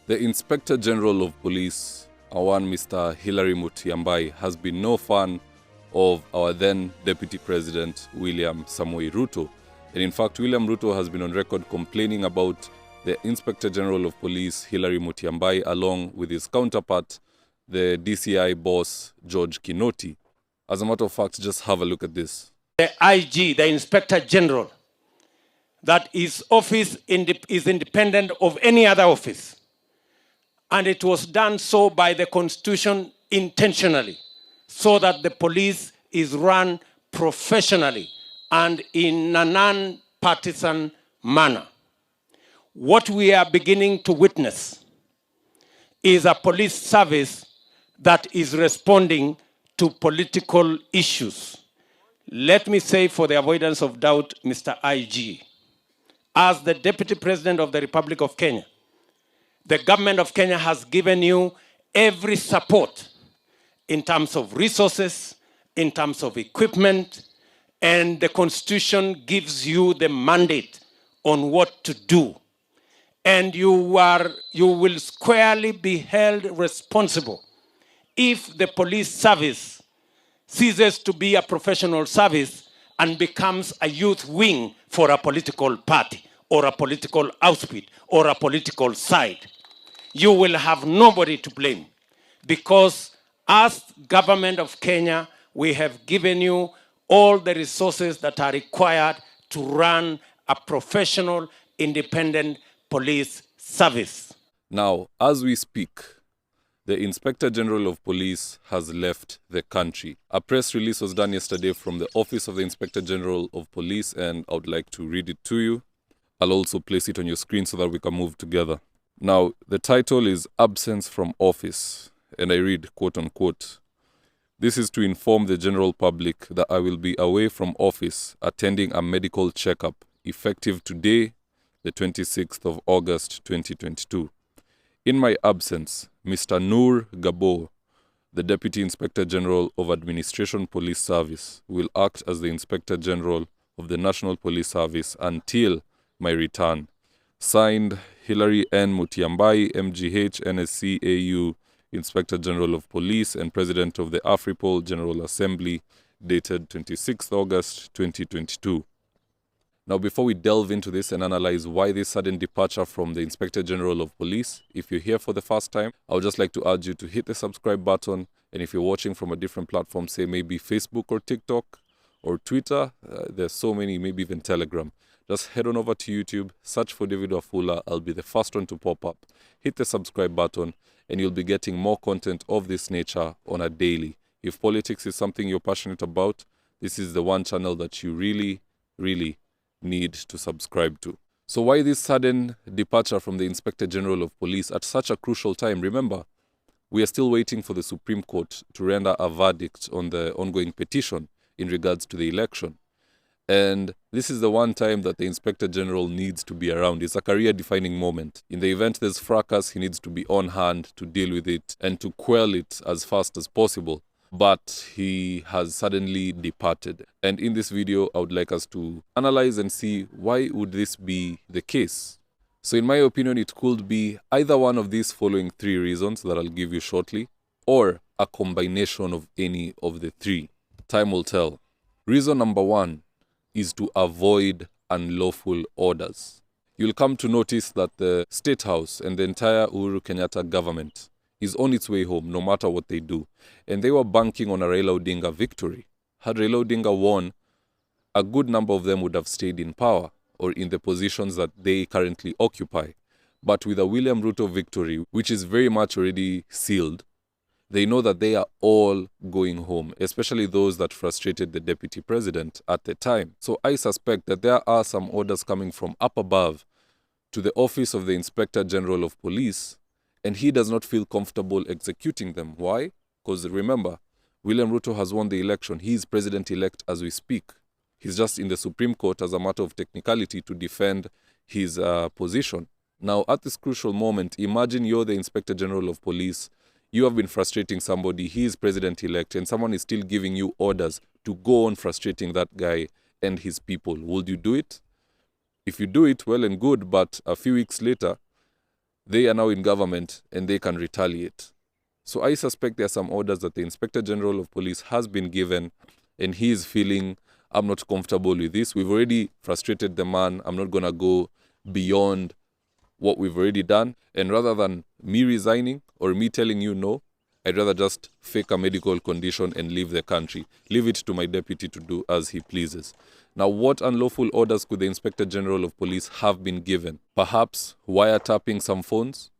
The Inspector General of Police, our one Mr. Hilary Mutyambai, has been no fan of our then Deputy President, William Samoei Ruto. And in fact, William Ruto has been on record complaining about the Inspector General of Police, Hilary Mutyambai, along with his counterpart, the DCI boss, George Kinoti. As a matter of fact, just have a look at this. The IG, the Inspector General, that his office is independent of any other office. And it was done so by the Constitution intentionally, so that the police is run professionally and in a non-partisan manner. What we are beginning to witness is a police service that is responding to political issues. Let me say, for the avoidance of doubt, Mr. IG, as the Deputy President of the Republic of Kenya, the government of Kenya has given you every support in terms of resources, in terms of equipment, and the Constitution gives you the mandate on what to do. And you will squarely be held responsible if the police service ceases to be a professional service and becomes a youth wing for a political party or a political outfit or a political side. You will have nobody to blame, because as government of Kenya, we have given you all the resources that are required to run a professional, independent police service. Now, as we speak, the Inspector General of Police has left the country. A press release was done yesterday from the Office of the Inspector General of Police, and I would like to read it to you. I'll also place it on your screen so that we can move together. Now, the title is Absence from Office, and I read, quote unquote, "This is to inform the general public that I will be away from office attending a medical checkup effective today, the 26th of August 2022. In my absence, Mr. Noor Gabo, the Deputy Inspector General of Administration Police Service, will act as the Inspector General of the National Police Service until my return. Signed, Hilary N. Mutyambai, MGH, NSC, AU, Inspector General of Police and President of the AFRIPOL General Assembly, dated 26th August 2022. Now, before we delve into this and analyze why this sudden departure from the Inspector General of Police, if you're here for the first time, I would just like to urge you to hit the subscribe button. And if you're watching from a different platform, say maybe Facebook or TikTok or Twitter, there's so many, maybe even Telegram, just head on over to YouTube, search for David Wafula. I'll be the first one to pop up. Hit the subscribe button, and you'll be getting more content of this nature on a daily. If politics is something you're passionate about, this is the one channel that you really, really need to subscribe to. So why this sudden departure from the Inspector General of Police at such a crucial time? Remember, we are still waiting for the Supreme Court to render a verdict on the ongoing petition in regards to the election. And this is the one time that the Inspector General needs to be around. It's a career-defining moment. In the event there's fracas, he needs to be on hand to deal with it and to quell it as fast as possible. But he has suddenly departed. And in this video, I would like us to analyze and see why would this be the case. So in my opinion, it could be either one of these following three reasons that I'll give you shortly, or a combination of any of the three. Time will tell. Reason number one is to avoid unlawful orders. You'll come to notice that the State House and the entire Uhuru Kenyatta government is on its way home, no matter what they do. And they were banking on a Raila Odinga victory. Had Raila Odinga won, a good number of them would have stayed in power or in the positions that they currently occupy. But with a William Ruto victory, which is very much already sealed, they know that they are all going home, especially those that frustrated the deputy president at the time. So I suspect that there are some orders coming from up above to the office of the Inspector General of Police, and he does not feel comfortable executing them. Why? Because remember, William Ruto has won the election. He is president-elect as we speak. He's just in the Supreme Court as a matter of technicality to defend his position. Now, at this crucial moment, imagine you're the Inspector General of Police. You have been frustrating somebody, he is president-elect, and someone is still giving you orders to go on frustrating that guy and his people. Would you do it? If you do it, well and good, but a few weeks later, they are now in government and they can retaliate. So I suspect there are some orders that the Inspector General of Police has been given, and he is feeling, I'm not comfortable with this. We've already frustrated the man. I'm not going to go beyond what we've already done. And rather than me resigning or me telling you no, I'd rather just fake a medical condition and leave the country. Leave it to my deputy to do as he pleases. Now, what unlawful orders could the Inspector General of Police have been given? Perhaps wiretapping some phones,